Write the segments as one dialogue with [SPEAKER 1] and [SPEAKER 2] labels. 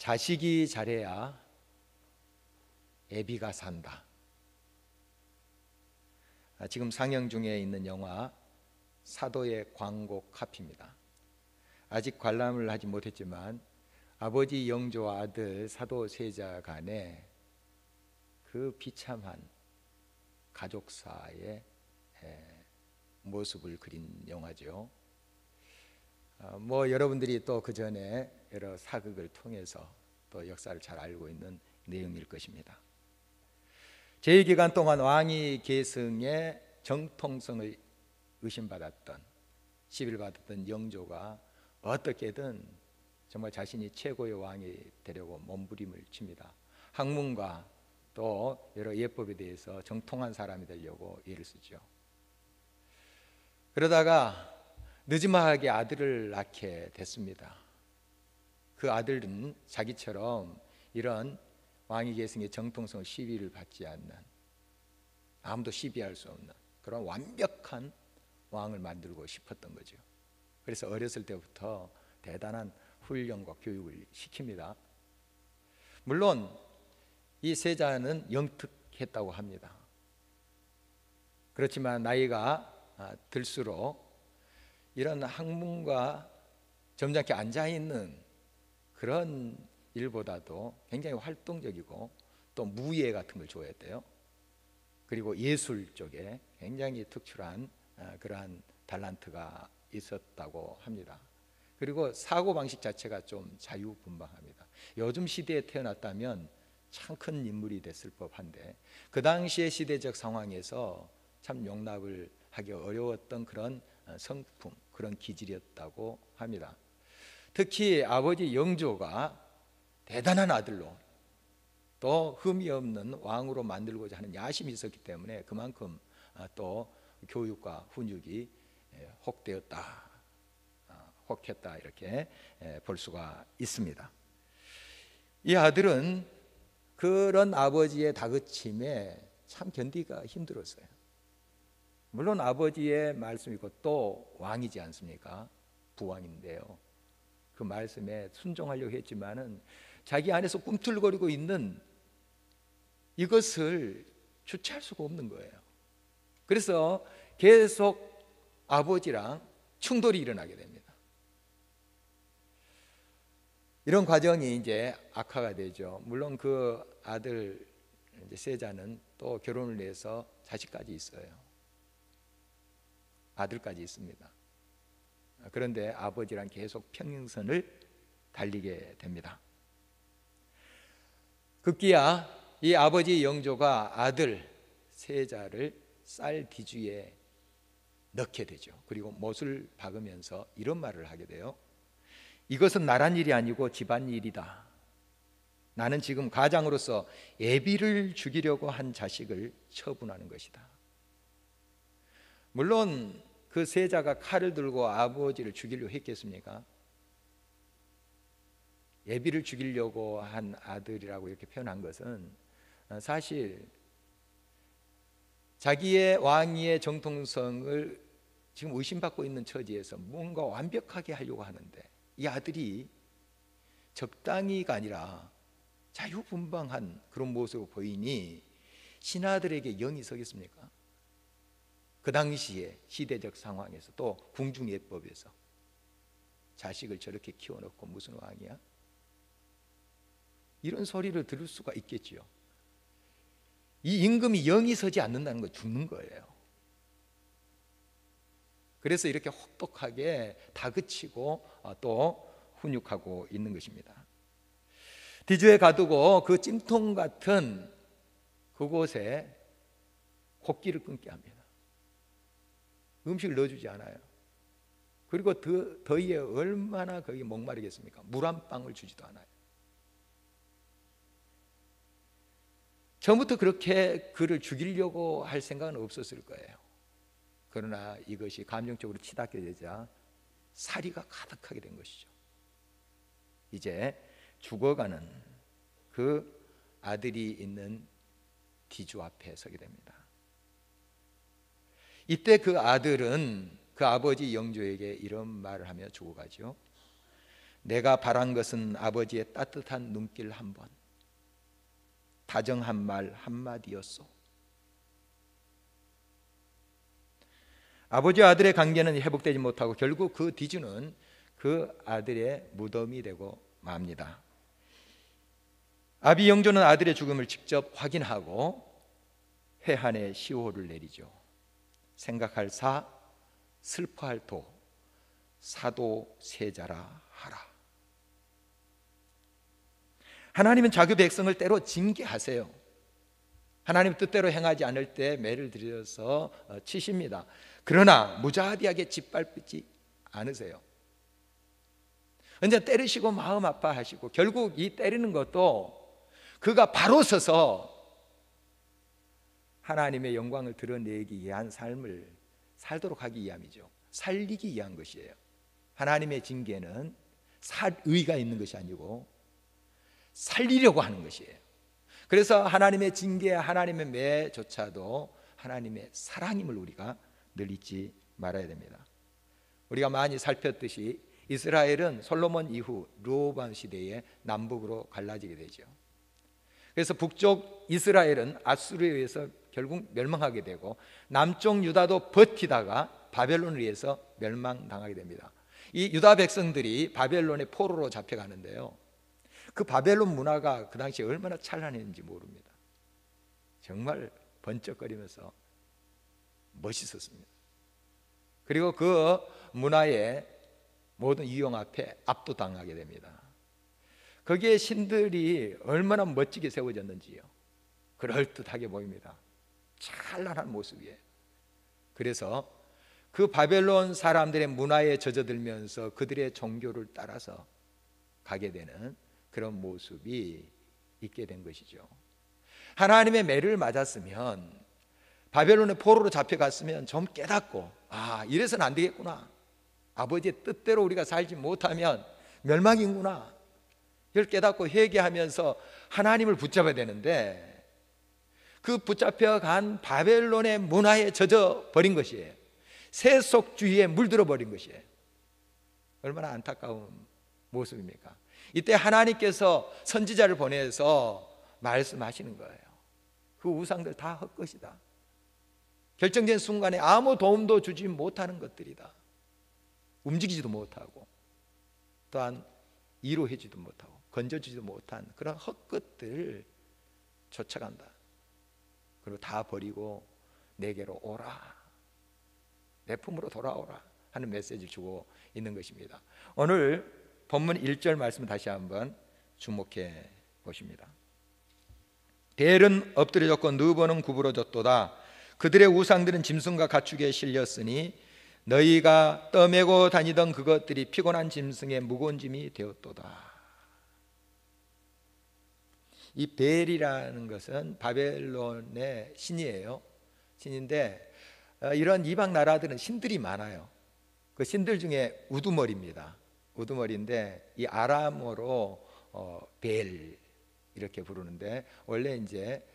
[SPEAKER 1] 자식이 잘해야 애비가 산다. 지금 상영 중에 있는 영화 사도의 광고 카피입니다. 아직 관람을 하지 못했지만 아버지 영조와 아들 사도 세자 간의 그 비참한 가족사의 모습을 그린 영화죠. 여러분들이 또 그 전에 여러 사극을 통해서 또 역사를 잘 알고 있는 내용일 것입니다. 제2기간 동안 왕위 계승의 정통성을 의심받았던, 시빌받았던 영조가 어떻게든 정말 자신이 최고의 왕이 되려고 몸부림을 칩니다. 학문과 또 여러 예법에 대해서 정통한 사람이 되려고 애를 쓰죠. 그러다가 늦지막하게 아들을 낳게 됐습니다. 그 아들은 자기처럼 이런 왕위 계승의 정통성 시비를 받지 않는, 아무도 시비할 수 없는 그런 완벽한 왕을 만들고 싶었던 거죠. 그래서 어렸을 때부터 대단한 훈련과 교육을 시킵니다. 물론 이 세자는 영특했다고 합니다. 그렇지만 나이가 들수록 이런 학문과 점잖게 앉아있는 그런 일보다도 굉장히 활동적이고 또 무예 같은 걸 좋아했대요. 그리고 예술 쪽에 굉장히 특출한 그러한 달란트가 있었다고 합니다. 그리고 사고방식 자체가 좀 자유분방합니다. 요즘 시대에 태어났다면 참 큰 인물이 됐을 법한데 그 당시의 시대적 상황에서 참 용납을 하기 어려웠던 그런 성품, 그런 기질이었다고 합니다. 특히 아버지 영조가 대단한 아들로 또 흠이 없는 왕으로 만들고자 하는 야심이 있었기 때문에 그만큼 또 교육과 훈육이 혹되었다, 혹했다, 이렇게 볼 수가 있습니다. 이 아들은 그런 아버지의 다그침에 참 견디기가 힘들었어요. 물론 아버지의 말씀이고 또 왕이지 않습니까? 부왕인데요. 그 말씀에 순종하려고 했지만은 자기 안에서 꿈틀거리고 있는 이것을 주체할 수가 없는 거예요. 그래서 계속 아버지랑 충돌이 일어나게 됩니다. 이런 과정이 이제 악화가 되죠. 물론 그 아들 이제 세자는 또 결혼을 해서 자식까지 있어요. 아들까지 있습니다. 그런데 아버지랑 계속 평행선을 달리게 됩니다. 급기야 이 아버지 영조가 아들 세자를 쌀 뒤주에 넣게 되죠. 그리고 못을 박으면서 이런 말을 하게 돼요. 이것은 나란 일이 아니고 집안 일이다. 나는 지금 가장으로서 애비를 죽이려고 한 자식을 처분하는 것이다. 물론 그 세자가 칼을 들고 아버지를 죽이려고 했겠습니까? 애비를 죽이려고 한 아들이라고 이렇게 표현한 것은 사실 자기의 왕위의 정통성을 지금 의심받고 있는 처지에서 뭔가 완벽하게 하려고 하는데 이 아들이 적당히가 아니라 자유분방한 그런 모습을 보이니 신하들에게 영이 서겠습니까? 그 당시에 시대적 상황에서 또 궁중예법에서 자식을 저렇게 키워놓고 무슨 왕이야? 이런 소리를 들을 수가 있겠지요. 이 임금이 영이 서지 않는다는 건 죽는 거예요. 그래서 이렇게 혹독하게 다그치고 또 훈육하고 있는 것입니다. 뒤주에 가두고 그 찜통 같은 그곳에 곡기를 끊게 합니다. 음식을 넣어주지 않아요. 그리고 더위에 얼마나 거기 목마르겠습니까? 물 한 방울 주지도 않아요. 처음부터 그렇게 그를 죽이려고 할 생각은 없었을 거예요. 그러나 이것이 감정적으로 치닫게 되자 살이가 가득하게 된 것이죠. 이제 죽어가는 그 아들이 있는 뒤주 앞에 서게 됩니다. 이때 그 아들은 그 아버지 영조에게 이런 말을 하며 죽어가죠. 내가 바란 것은 아버지의 따뜻한 눈길 한 번, 다정한 말 한마디였소. 아버지와 아들의 관계는 회복되지 못하고 결국 그 뒤주는 그 아들의 무덤이 되고 맙니다. 아비 영조는 아들의 죽음을 직접 확인하고 회한의 시호를 내리죠. 생각할 사, 슬퍼할 도, 사도 세자라 하라. 하나님은 자기 백성을 때로 징계하세요. 하나님 뜻대로 행하지 않을 때 매를 들여서 치십니다. 그러나 무자비하게 짓밟지 않으세요. 언제 때리시고 마음 아파하시고 결국 이 때리는 것도 그가 바로 서서 하나님의 영광을 드러내기 위한 삶을 살도록 하기 위함이죠. 살리기 위한 것이에요. 하나님의 징계는 의가 있는 것이 아니고 살리려고 하는 것이에요. 그래서 하나님의 징계, 하나님의 매조차도 하나님의 사랑임을 우리가 늘 잊지 말아야 됩니다. 우리가 많이 살폈듯이 이스라엘은 솔로몬 이후 르호보암 시대에 남북으로 갈라지게 되죠. 그래서 북쪽 이스라엘은 아수르에 의해서 결국 멸망하게 되고 남쪽 유다도 버티다가 바벨론에 의해서 멸망당하게 됩니다. 이 유다 백성들이 바벨론의 포로로 잡혀가는데요, 그 바벨론 문화가 그 당시에 얼마나 찬란했는지 모릅니다. 정말 번쩍거리면서 멋있었습니다. 그리고 그 문화의 모든 이용 앞에 압도당하게 됩니다. 거기에 신들이 얼마나 멋지게 세워졌는지요, 그럴듯하게 보입니다. 찬란한 모습이에요. 그래서 그 바벨론 사람들의 문화에 젖어들면서 그들의 종교를 따라서 가게 되는 그런 모습이 있게 된 것이죠. 하나님의 매를 맞았으면, 바벨론의 포로로 잡혀갔으면 좀 깨닫고, 이래서는 안 되겠구나, 아버지의 뜻대로 우리가 살지 못하면 멸망이구나, 이걸 깨닫고 회개하면서 하나님을 붙잡아야 되는데, 그 붙잡혀간 바벨론의 문화에 젖어 버린 것이에요. 세속주의에 물들어 버린 것이에요. 얼마나 안타까운 모습입니까? 이때 하나님께서 선지자를 보내서 말씀하시는 거예요. 그 우상들 다 헛것이다. 결정된 순간에 아무 도움도 주지 못하는 것들이다. 움직이지도 못하고 또한 이루어지지도 못하고 건져주지도 못한 그런 헛것들을 쫓아간다. 그리고 다 버리고 내게로 오라, 내 품으로 돌아오라 하는 메시지를 주고 있는 것입니다. 오늘 본문 1절 말씀 다시 한번 주목해 보십니다. 벨은 엎드려졌고 느보는 구부러졌도다. 그들의 우상들은 짐승과 가축에 실렸으니 너희가 떠매고 다니던 그것들이 피곤한 짐승의 무거운 짐이 되었도다. 이 벨이라는 것은 바벨론의 신이에요. 신인데 이런 이방 나라들은 신들이 많아요. 그 신들 중에 우두머리입니다. 우두머리인데 이 아람어로 벨 이렇게 부르는데, 원래 이제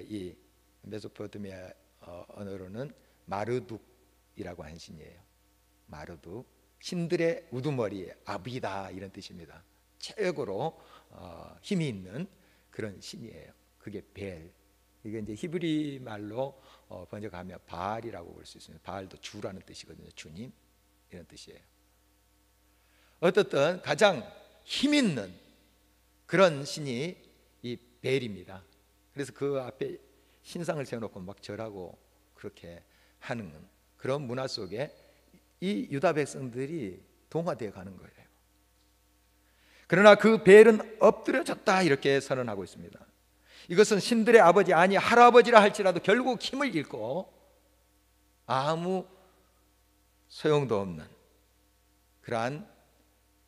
[SPEAKER 1] 이 메소포타미아 언어로는 마르둑이라고 하는 신이에요. 마르둑, 신들의 우두머리, 아비다 이런 뜻입니다. 최고로 힘이 있는 그런 신이에요. 그게 벨. 이게 이제 히브리 말로 번역하면 바알이라고 볼 수 있습니다. 바알도 주라는 뜻이거든요. 주님 이런 뜻이에요. 어떻든 가장 힘 있는 그런 신이 이 벨입니다. 그래서 그 앞에 신상을 세워놓고 막 절하고 그렇게 하는 그런 문화 속에 이 유다 백성들이 동화되어 가는 거예요. 그러나 그 벨은 엎드려졌다 이렇게 선언하고 있습니다. 이것은 신들의 아버지, 아니 할아버지라 할지라도 결국 힘을 잃고 아무 소용도 없는 그러한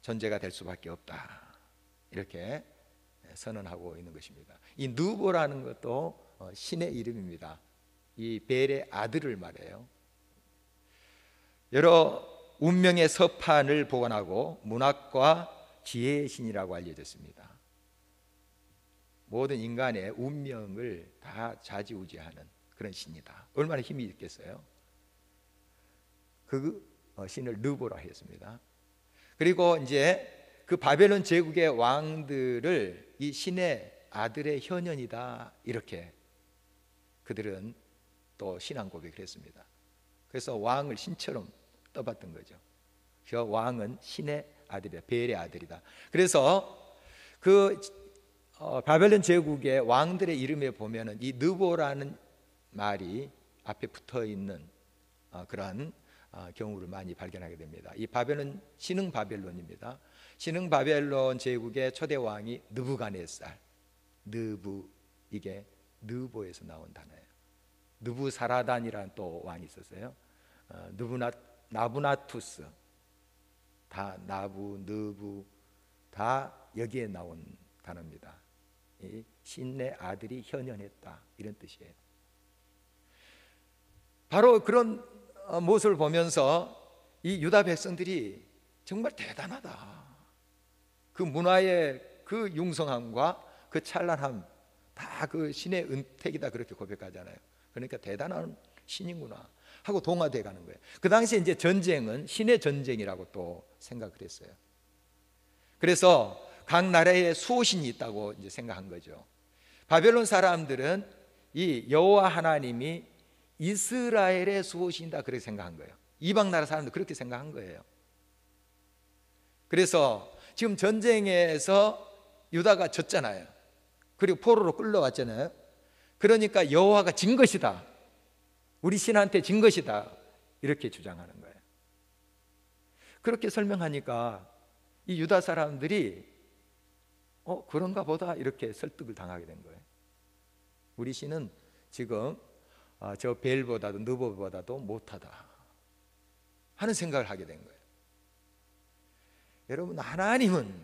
[SPEAKER 1] 존재가 될 수밖에 없다 이렇게 선언하고 있는 것입니다. 이 느보라는 것도 신의 이름입니다. 이 벨의 아들을 말해요. 여러 운명의 서판을 보관하고 문학과 지혜의 신이라고 알려졌습니다. 모든 인간의 운명을 다 좌지우지하는 그런 신이다. 얼마나 힘이 있겠어요? 그 신을 느보라 했습니다. 그리고 이제 그 바벨론 제국의 왕들을 이 신의 아들의 현현이다, 이렇게 그들은 또 신앙 고백을 했습니다. 그래서 왕을 신처럼 떠봤던 거죠. 그 왕은 신의 아들이다, 벨의 아들이다. 그래서 그 바벨론 제국의 왕들의 이름에 보면은 이 느보라는 말이 앞에 붙어 있는 그러한 경우를 많이 발견하게 됩니다. 이 바벨론 신흥 바벨론입니다. 신흥 바벨론 제국의 초대 왕이 느부갓네살, 느부, 이게 느보에서 나온 단어예요. 느부사라단이라는 또 왕이 있었어요. 나부나투스, 다 나부, 느부 다 여기에 나온 단어입니다. 이 신의 아들이 현현했다, 이런 뜻이에요. 바로 그런 모습을 보면서 이 유다 백성들이 정말 대단하다, 그 문화의 그 융성함과 그 찬란함 다 그 신의 은택이다, 그렇게 고백하잖아요. 그러니까 대단한 신이구나 하고 동화돼 가는 거예요. 그 당시에 이제 전쟁은 신의 전쟁이라고 또 생각을 했어요. 그래서 각 나라에 수호신이 있다고 이제 생각한 거죠. 바벨론 사람들은 이 여호와 하나님이 이스라엘의 수호신이다, 그렇게 생각한 거예요. 이방 나라 사람들 그렇게 생각한 거예요. 그래서 지금 전쟁에서 유다가 졌잖아요. 그리고 포로로 끌려왔잖아요. 그러니까 여호와가 진 것이다, 우리 신한테 진 것이다, 이렇게 주장하는 거예요. 그렇게 설명하니까 이 유다 사람들이 그런가 보다, 이렇게 설득을 당하게 된 거예요. 우리 신은 지금 저 벨보다도 느보보다도 못하다 하는 생각을 하게 된 거예요. 여러분, 하나님은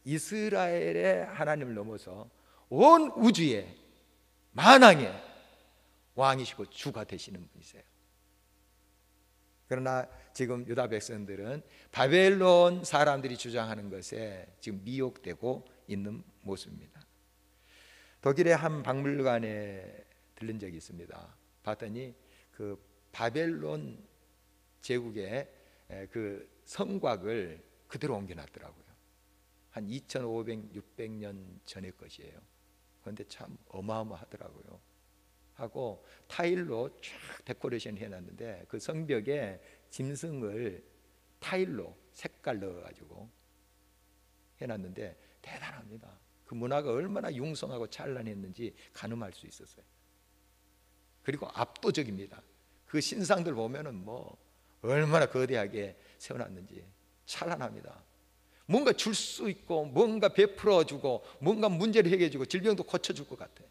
[SPEAKER 1] 이스라엘의 하나님을 넘어서 온 우주의 만왕의 왕이시고 주가 되시는 분이세요. 그러나 지금 유다 백성들은 바벨론 사람들이 주장하는 것에 지금 미혹되고 있는 모습입니다. 독일의 한 박물관에 들른 적이 있습니다. 봤더니 그 바벨론 제국의 그 성곽을 그대로 옮겨놨더라고요. 한 2500, 600년 전의 것이에요. 그런데 참 어마어마하더라고요. 하고 타일로 쫙 데코레이션 해놨는데 그 성벽에 짐승을 타일로 색깔 넣어가지고 해놨는데 대단합니다. 그 문화가 얼마나 융성하고 찬란했는지 가늠할 수 있었어요. 그리고 압도적입니다. 그 신상들 보면은 뭐 얼마나 거대하게 세워놨는지 찬란합니다. 뭔가 줄 수 있고 뭔가 베풀어주고 뭔가 문제를 해결해주고 질병도 고쳐줄 것 같아요.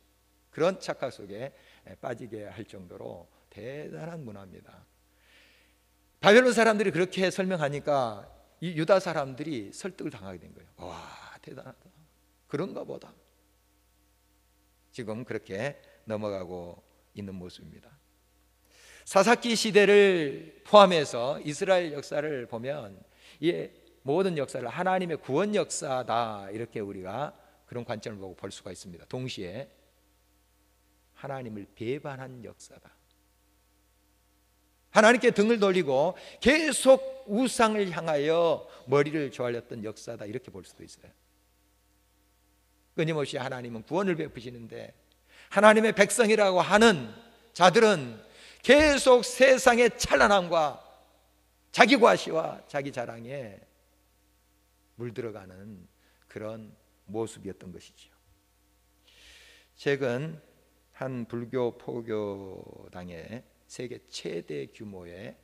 [SPEAKER 1] 그런 착각 속에 빠지게 할 정도로 대단한 문화입니다. 바벨론 사람들이 그렇게 설명하니까 이 유다 사람들이 설득을 당하게 된 거예요. 와, 대단하다, 그런가 보다. 지금 그렇게 넘어가고 있는 모습입니다. 사사기 시대를 포함해서 이스라엘 역사를 보면 이 모든 역사를 하나님의 구원 역사다, 이렇게 우리가 그런 관점을 보고 볼 수가 있습니다. 동시에 하나님을 배반한 역사다, 하나님께 등을 돌리고 계속 우상을 향하여 머리를 조아렸던 역사다, 이렇게 볼 수도 있어요. 끊임없이 하나님은 구원을 베푸시는데 하나님의 백성이라고 하는 자들은 계속 세상의 찬란함과 자기 과시와 자기 자랑에 물들어가는 그런 모습이었던 것이죠. 최근 한 불교 포교당에 세계 최대 규모의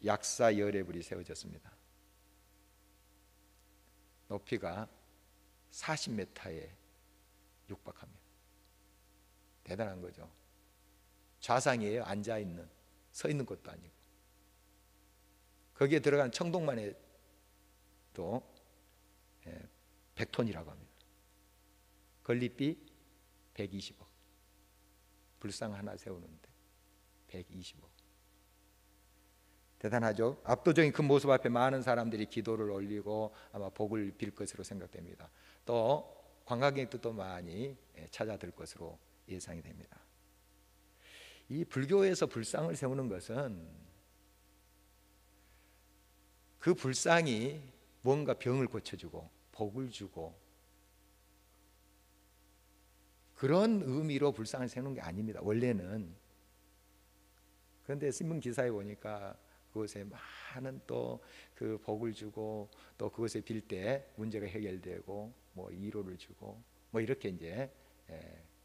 [SPEAKER 1] 약사 열애불이 세워졌습니다. 높이가 40m에 육박합니다. 대단한 거죠. 좌상이에요. 앉아있는, 서 있는 것도 아니고. 거기에 들어간 청동만 해도 100톤이라고 합니다. 건립비 120억. 불상 하나 세우는데 120억. 대단하죠. 압도적인 그 모습 앞에 많은 사람들이 기도를 올리고 아마 복을 빌 것으로 생각됩니다. 또 관광객들도 많이 찾아들 것으로 예상이 됩니다. 이 불교에서 불상을 세우는 것은 그 불상이 뭔가 병을 고쳐주고 복을 주고 그런 의미로 불상을 세우는 게 아닙니다, 원래는. 그런데 신문 기사에 보니까 그것에 많은 또 그 복을 주고 또 그것에 빌 때 문제가 해결되고 뭐 위로를 주고 뭐 이렇게 이제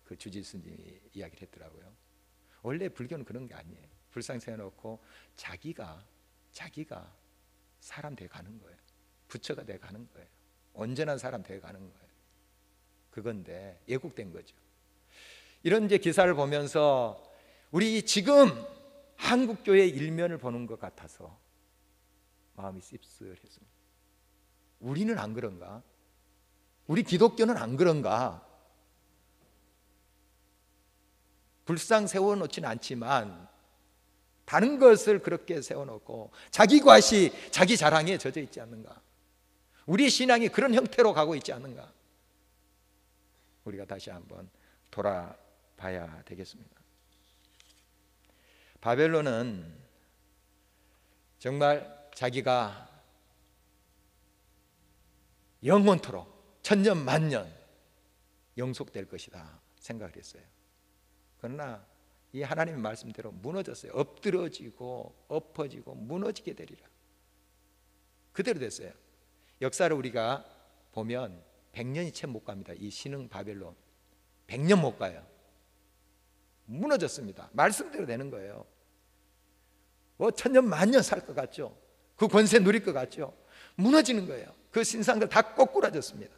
[SPEAKER 1] 그 주지스님이 이야기를 했더라고요. 원래 불교는 그런 게 아니에요. 불상 세워놓고 자기가 사람 돼 가는 거예요. 부처가 돼 가는 거예요. 온전한 사람 돼 가는 거예요. 그건데 왜곡된 거죠. 이런 이제 기사를 보면서 우리 지금 한국교회 일면을 보는 것 같아서 마음이 씁쓸했습니다. 우리는 안 그런가? 우리 기독교는 안 그런가? 불상 세워놓지는 않지만 다른 것을 그렇게 세워놓고 자기 과시, 자기 자랑에 젖어 있지 않는가? 우리 신앙이 그런 형태로 가고 있지 않는가? 우리가 다시 한번 돌아봐야 되겠습니다. 바벨론은 정말 자기가 영원토록 천년 만년 영속될 것이다 생각을 했어요. 그러나 이 하나님의 말씀대로 무너졌어요. 엎드러지고 엎어지고 무너지게 되리라. 그대로 됐어요. 역사를 우리가 보면 100년이 채 못 갑니다. 이 신흥 바벨론 100년 못 가요. 무너졌습니다. 말씀대로 되는 거예요. 뭐 천년 만년 살 것 같죠? 그 권세 누릴 것 같죠? 무너지는 거예요. 그 신상들 다 꼬꾸라졌습니다.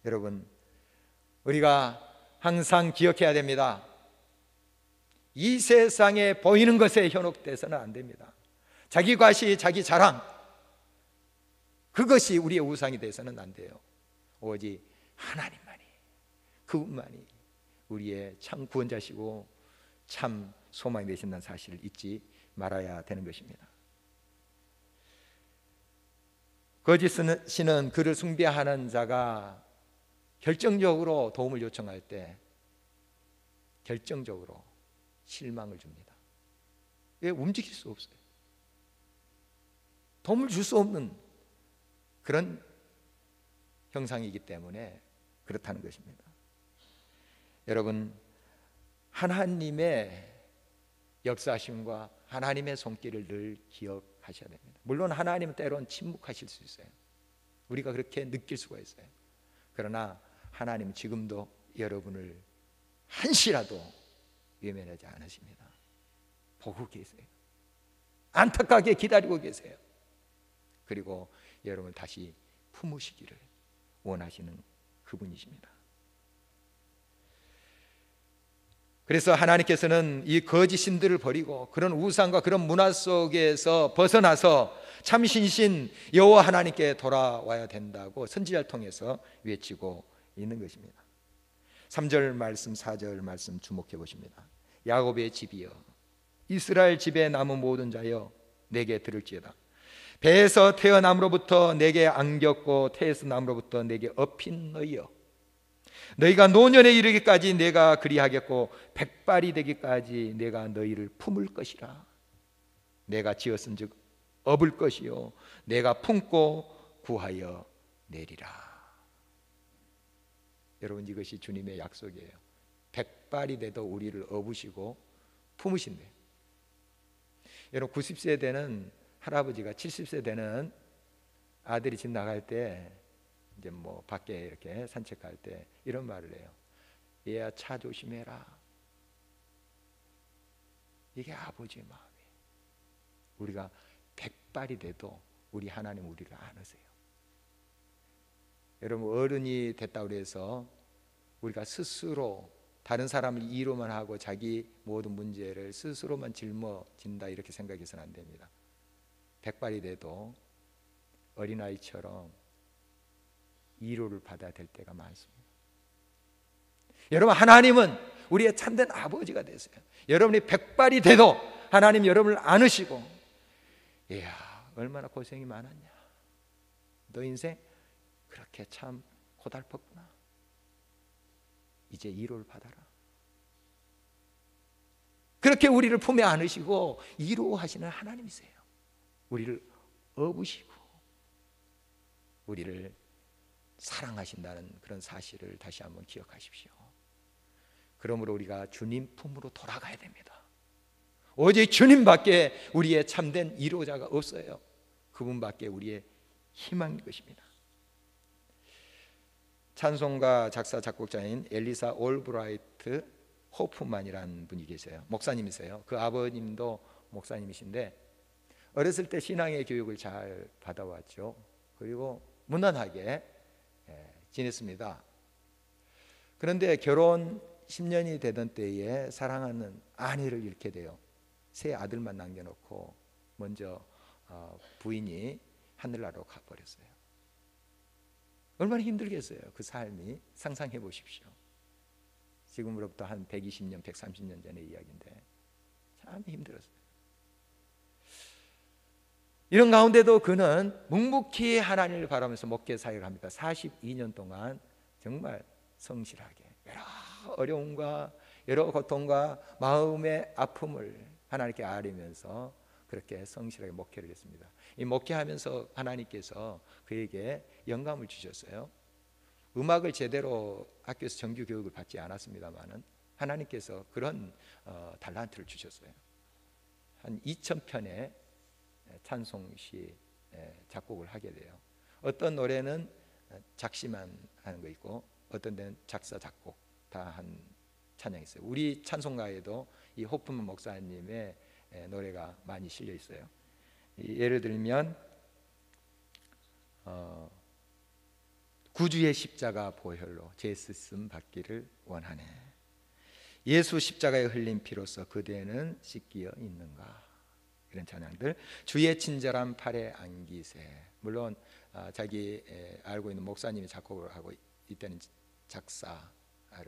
[SPEAKER 1] 여러분, 우리가 항상 기억해야 됩니다. 이 세상에 보이는 것에 현혹돼서는 안 됩니다. 자기 과시, 자기 자랑, 그것이 우리의 우상이 돼서는 안 돼요. 오직 하나님만이, 그분만이 우리의 참 구원자시고 참 소망이 되신다는 사실을 잊지 말아야 되는 것입니다. 거짓 신은 그를 숭배하는 자가 결정적으로 도움을 요청할 때 결정적으로 실망을 줍니다. 왜? 움직일 수 없어요. 도움을 줄 수 없는 그런 형상이기 때문에 그렇다는 것입니다. 여러분, 하나님의 역사하심과 하나님의 손길을 늘 기억하셔야 됩니다. 물론 하나님은 때로는 침묵하실 수 있어요. 우리가 그렇게 느낄 수가 있어요. 그러나 하나님은 지금도 여러분을 한시라도 외면하지 않으십니다. 보고 계세요. 안타깝게 기다리고 계세요. 그리고 여러분을 다시 품으시기를 원하시는 그분이십니다. 그래서 하나님께서는 이 거짓 신들을 버리고 그런 우상과 그런 문화 속에서 벗어나서 참신신 여호와 하나님께 돌아와야 된다고 선지자를 통해서 외치고 있는 것입니다. 3절 말씀, 4절 말씀 주목해 보십니다. 야곱의 집이여, 이스라엘 집에 남은 모든 자여, 내게 들을지어다. 배에서 태어남으로부터 내게 안겼고 태에서 남으로부터 내게 업힌 너희여, 너희가 노년에 이르기까지 내가 그리하겠고 백발이 되기까지 내가 너희를 품을 것이라. 내가 지었은즉 업을 것이요 내가 품고 구하여 내리라. 여러분, 이것이 주님의 약속이에요. 백발이 돼도 우리를 업으시고 품으신대요. 여러분, 90세 되는 할아버지가 70세 되는 아들이 집 나갈 때 이제 뭐 밖에 이렇게 산책할 때 이런 말을 해요. 얘야, 차 조심해라. 이게 아버지의 마음이에요. 우리가 백발이 돼도 우리 하나님 우리를 안으세요. 여러분, 어른이 됐다고 해서 우리가 스스로 다른 사람을 이로만 하고 자기 모든 문제를 스스로만 짊어진다 이렇게 생각해서는 안 됩니다. 백발이 돼도 어린아이처럼 위로를 받아야 될 때가 많습니다. 여러분, 하나님은 우리의 참된 아버지가 되세요. 여러분이 백발이 돼도 하나님 여러분을 안으시고, 이야, 얼마나 고생이 많았냐, 너 인생 그렇게 참 고달팠구나, 이제 위로를 받아라. 그렇게 우리를 품에 안으시고 위로하시는 하나님이세요. 우리를 업으시고 우리를 사랑하신다는 그런 사실을 다시 한번 기억하십시오. 그러므로 우리가 주님 품으로 돌아가야 됩니다. 오직 주님밖에 우리의 참된 이로자가 없어요. 그분밖에 우리의 희망인 것입니다. 찬송가 작사 작곡자인 엘리사 올브라이트 호프만이라는 분이 계세요. 목사님이세요. 그 아버님도 목사님이신데 어렸을 때 신앙의 교육을 잘 받아왔죠. 그리고 무난하게 지냈습니다. 그런데 결혼 10년이 되던 때에 사랑하는 아내를 잃게 돼요. 세 아들만 남겨놓고 먼저 부인이 하늘나라로 가버렸어요. 얼마나 힘들겠어요. 그 삶이. 상상해 보십시오. 지금으로부터 한 120년, 130년 전의 이야기인데 참 힘들었어요. 이런 가운데도 그는 묵묵히 하나님을 바라면서 목회 사역을 합니다. 42년 동안 정말 성실하게 여러 어려움과 여러 고통과 마음의 아픔을 하나님께 아뢰면서 그렇게 성실하게 목회를 했습니다. 이 목회하면서 하나님께서 그에게 영감을 주셨어요. 음악을 제대로 학교에서 정규 교육을 받지 않았습니다만은 하나님께서 그런 달란트를 주셨어요. 한 2,000편의 찬송시 작곡을 하게 돼요. 어떤 노래는 작시만 하는 거 있고 어떤 데는 작사 작곡 다 한 찬양이 있어요. 우리 찬송가에도 이 호프만 목사님의 노래가 많이 실려 있어요. 예를 들면 구주의 십자가 보혈로 제 쓰심 받기를 원하네. 예수 십자가에 흘린 피로써 그대는 씻기어 있는가. 이런 찬양들. 주의 친절한 팔에 안기세. 물론 자기 알고 있는 목사님이 작곡을 하고 이때는 작사를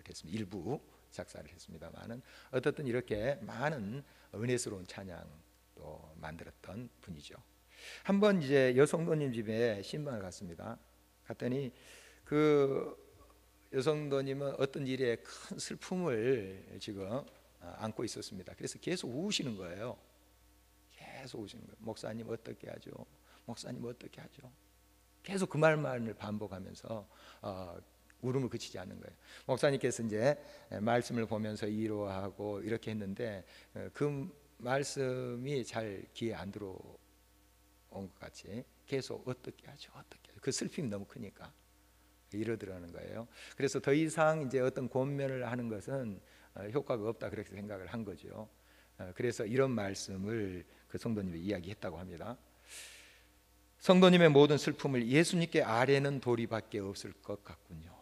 [SPEAKER 1] 했습니다. 일부 작사를 했습니다만은 어떻든 이렇게 많은 은혜스러운 찬양도 만들었던 분이죠. 한번 이제 여성도님 집에 신방을 갔습니다. 갔더니 그 여성도님은 어떤 일에 큰 슬픔을 지금 안고 있었습니다. 그래서 계속 우시는 거예요. 계속 우시는 거예요. 목사님 어떻게 하죠? 목사님 어떻게 하죠? 계속 그 말만을 반복하면서 울음을 그치지 않는 거예요. 목사님께서 이제 말씀을 보면서 위로하고 이렇게 했는데 그 말씀이 잘 귀에 안 들어온 것 같이 계속 어떻게 하죠? 어떻게 하죠? 그 슬픔이 너무 크니까 이러더라는 거예요. 그래서 더 이상 이제 어떤 권면을 하는 것은 효과가 없다 그렇게 생각을 한 거죠. 그래서 이런 말씀을 그 성도님이 이야기했다고 합니다. 성도님의 모든 슬픔을 예수님께 아뢰는 도리밖에 없을 것 같군요.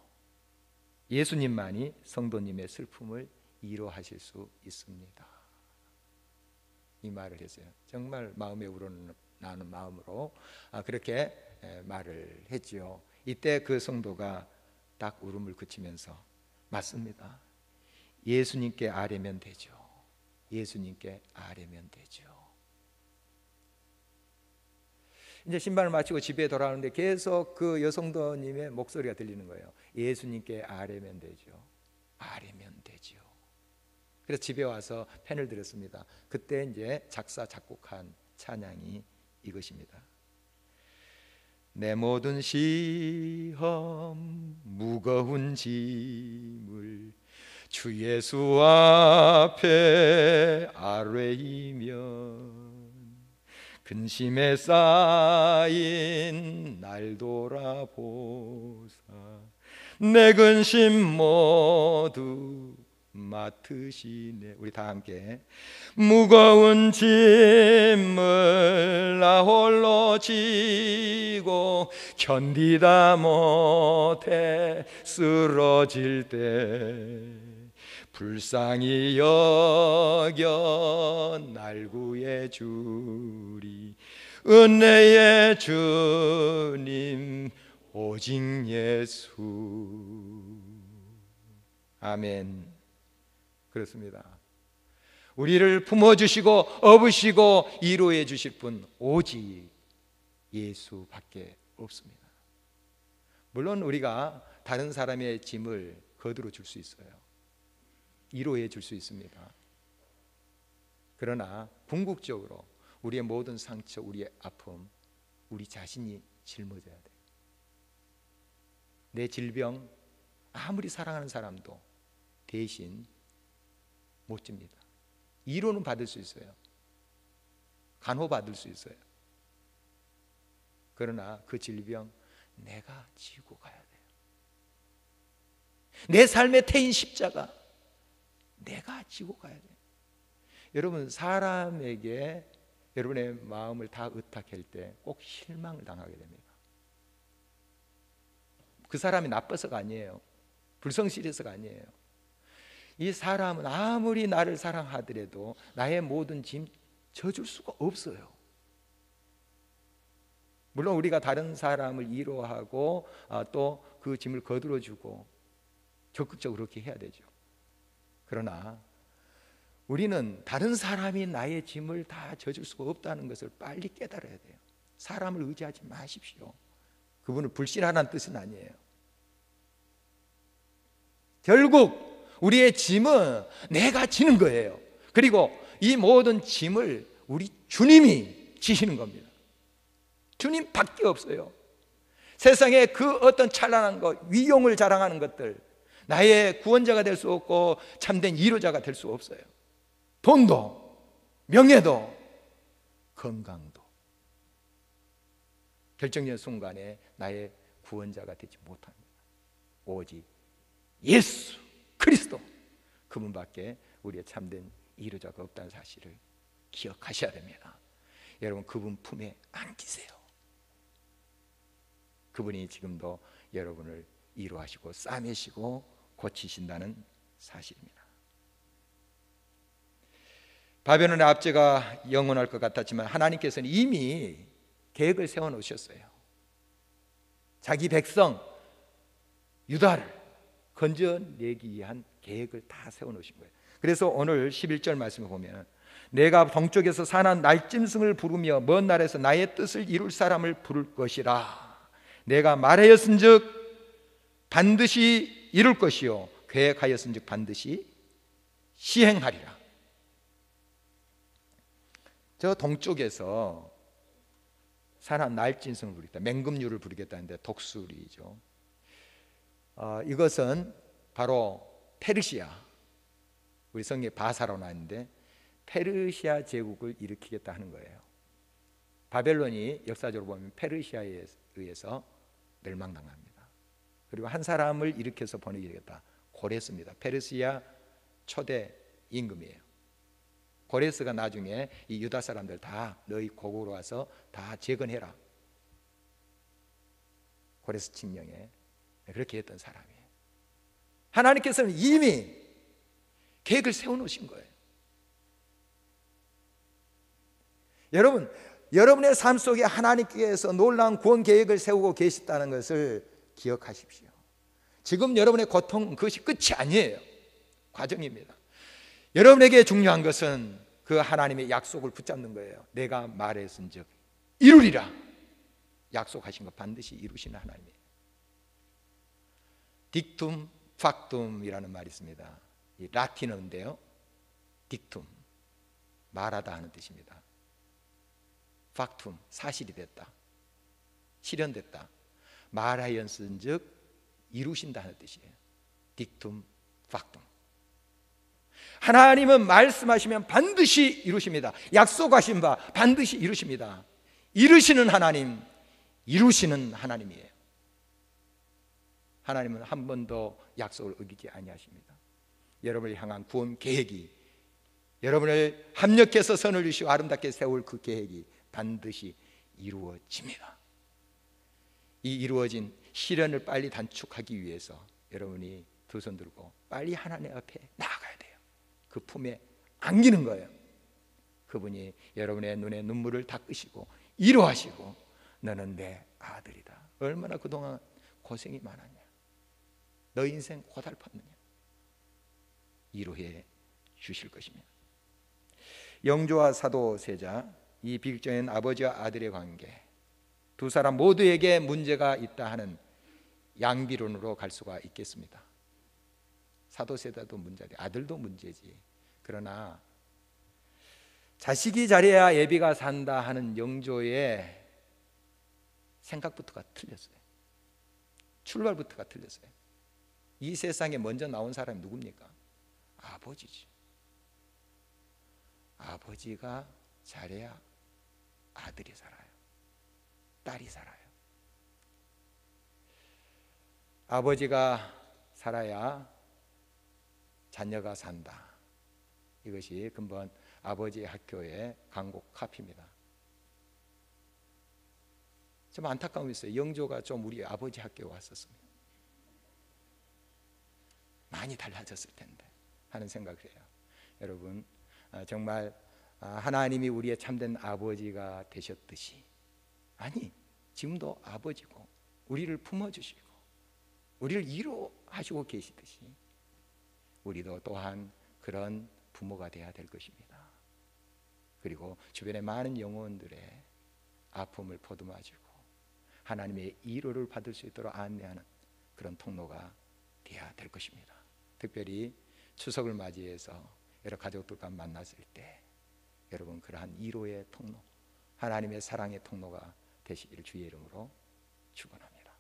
[SPEAKER 1] 예수님만이 성도님의 슬픔을 위로하실 수 있습니다. 이 말을 했어요. 정말 마음에 우러나는 마음으로 그렇게 말을 했지요. 이때 그 성도가 딱 울음을 그치면서 맞습니다. 예수님께 아뢰면 되죠. 예수님께 아뢰면 되죠. 이제 신발을 마치고 집에 돌아오는데 계속 그 여성도님의 목소리가 들리는 거예요. 예수님께 아뢰면 되죠. 아뢰면 되죠. 그래서 집에 와서 펜을 들었습니다. 그때 이제 작사 작곡한 찬양이 이것입니다. 내 모든 시험 무거운 짐을 주 예수 앞에 아뢰이면 근심에 쌓인 날 돌아보사 내 근심 모두 맡으시네. 우리 다 함께 무거운 짐을 나 홀로 지고 견디다 못해 쓰러질 때 불쌍히 여겨 날 구해 주리 은혜의 주님 오직 예수. 아멘. 그렇습니다. 우리를 품어주시고 업으시고 위로해 주실 분 오직 예수밖에 없습니다. 물론 우리가 다른 사람의 짐을 거두어 줄 수 있어요. 위로해 줄 수 있습니다. 그러나 궁극적으로 우리의 모든 상처, 우리의 아픔, 우리 자신이 짊어져야 돼요. 내 질병 아무리 사랑하는 사람도 대신 못 집니다. 위로는 받을 수 있어요. 간호받을 수 있어요. 그러나 그 질병 내가 지고 가야 돼요. 내 삶의 태인 십자가 내가 지고 가야 돼요. 여러분, 사람에게 여러분의 마음을 다 의탁할 때 꼭 실망을 당하게 됩니다. 그 사람이 나빠서가 아니에요. 불성실해서가 아니에요. 이 사람은 아무리 나를 사랑하더라도 나의 모든 짐 져줄 수가 없어요. 물론 우리가 다른 사람을 위로하고 또 그 짐을 거들어주고 적극적으로 그렇게 해야 되죠. 그러나 우리는 다른 사람이 나의 짐을 다 져줄 수가 없다는 것을 빨리 깨달아야 돼요. 사람을 의지하지 마십시오. 그분을 불신하라는 뜻은 아니에요. 결국 우리의 짐은 내가 지는 거예요. 그리고 이 모든 짐을 우리 주님이 지시는 겁니다. 주님밖에 없어요. 세상에 그 어떤 찬란한 것, 위용을 자랑하는 것들, 나의 구원자가 될 수 없고 참된 위로자가 될 수 없어요. 돈도, 명예도, 건강도 결정적인 순간에 나의 구원자가 되지 못합니다. 오직 예수 그리스도, 그분밖에 우리의 참된 위로자가 없다는 사실을 기억하셔야 됩니다. 여러분, 그분 품에 안기세요. 그분이 지금도 여러분을 위로하시고 싸매시고 고치신다는 사실입니다. 바벨론의 압제가 영원할 것 같았지만 하나님께서는 이미 계획을 세워놓으셨어요. 자기 백성 유다를 건져내기 위한 계획을 다 세워놓으신 거예요. 그래서 오늘 11절 말씀을 보면 내가 동쪽에서 산한 날짐승을 부르며 먼 나라에서 나의 뜻을 이룰 사람을 부를 것이라. 내가 말하였은즉 반드시 이룰 것이요 계획하였은즉 반드시 시행하리라. 저 동쪽에서 산한 날짐승을 부르겠다, 맹금류를 부르겠다는데 독수리죠. 이것은 바로 페르시아, 우리 성경에 바사로 나왔는데 페르시아 제국을 일으키겠다 하는 거예요. 바벨론이 역사적으로 보면 페르시아에 의해서 멸망당합니다. 그리고 한 사람을 일으켜서 보내겠다, 고레스입니다. 페르시아 초대 임금이에요. 고레스가 나중에 이 유다 사람들 다 너희 고국으로 와서 다 재건해라, 고레스 칙령에 그렇게 했던 사람이에요. 하나님께서는 이미 계획을 세워놓으신 거예요. 여러분, 여러분의 삶 속에 하나님께서 놀라운 구원 계획을 세우고 계시다는 것을 기억하십시오. 지금 여러분의 고통, 그것이 끝이 아니에요. 과정입니다. 여러분에게 중요한 것은 그 하나님의 약속을 붙잡는 거예요. 내가 말했은즉 이루리라. 약속하신 거 반드시 이루시는 하나님이에요. 딕툼 팍툼이라는 말이 있습니다. 이 라틴어인데요, 딕툼 말하다 하는 뜻입니다. 팍툼 사실이 됐다, 실현됐다. 말하였은즉 이루신다 하는 뜻이에요. 딕툼 팍툼. 하나님은 말씀하시면 반드시 이루십니다. 약속하신 바 반드시 이루십니다. 이루시는 하나님, 이루시는 하나님이에요. 하나님은 한 번도 약속을 어기지 아니하십니다. 여러분을 향한 구원 계획이, 여러분을 합력해서 선을 주시고 아름답게 세울 그 계획이 반드시 이루어집니다. 이 이루어진 시련을 빨리 단축하기 위해서 여러분이 두 손 들고 빨리 하나님 앞에 나아가야 돼요. 그 품에 안기는 거예요. 그분이 여러분의 눈에 눈물을 닦으시고 위로하시고 너는 내 아들이다. 얼마나 그동안 고생이 많았냐, 너 인생 고달팠느냐, 위로해 주실 것입니다. 영조와 사도세자, 이 비극적인 아버지와 아들의 관계, 두 사람 모두에게 문제가 있다 하는 양비론으로 갈 수가 있겠습니다. 사도세자도 문제지, 아들도 문제지. 그러나 자식이 잘해야 예비가 산다 하는 영조의 생각부터가 틀렸어요. 출발부터가 틀렸어요. 이 세상에 먼저 나온 사람이 누굽니까? 아버지지. 아버지가 잘해야 아들이 살아요. 딸이 살아요. 아버지가 살아야 자녀가 산다. 이것이 근본 아버지 학교의 광고 카피입니다. 좀 안타까움이 있어요. 영조가 좀 우리 아버지 학교에 왔었으면 많이 달라졌을 텐데 하는 생각을 해요. 여러분, 정말 하나님이 우리의 참된 아버지가 되셨듯이, 아니 지금도 아버지고 우리를 품어주시고 우리를 위로하시고 계시듯이 우리도 또한 그런 부모가 되어야 될 것입니다. 그리고 주변의 많은 영혼들의 아픔을 보듬어주고 하나님의 위로를 받을 수 있도록 안내하는 그런 통로가 되어야 될 것입니다. 특별히 추석을 맞이해서 여러 가족들과 만났을 때 여러분 그러한 위로의 통로, 하나님의 사랑의 통로가 되시기를 주의 이름으로 축원합니다.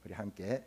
[SPEAKER 1] 우리 함께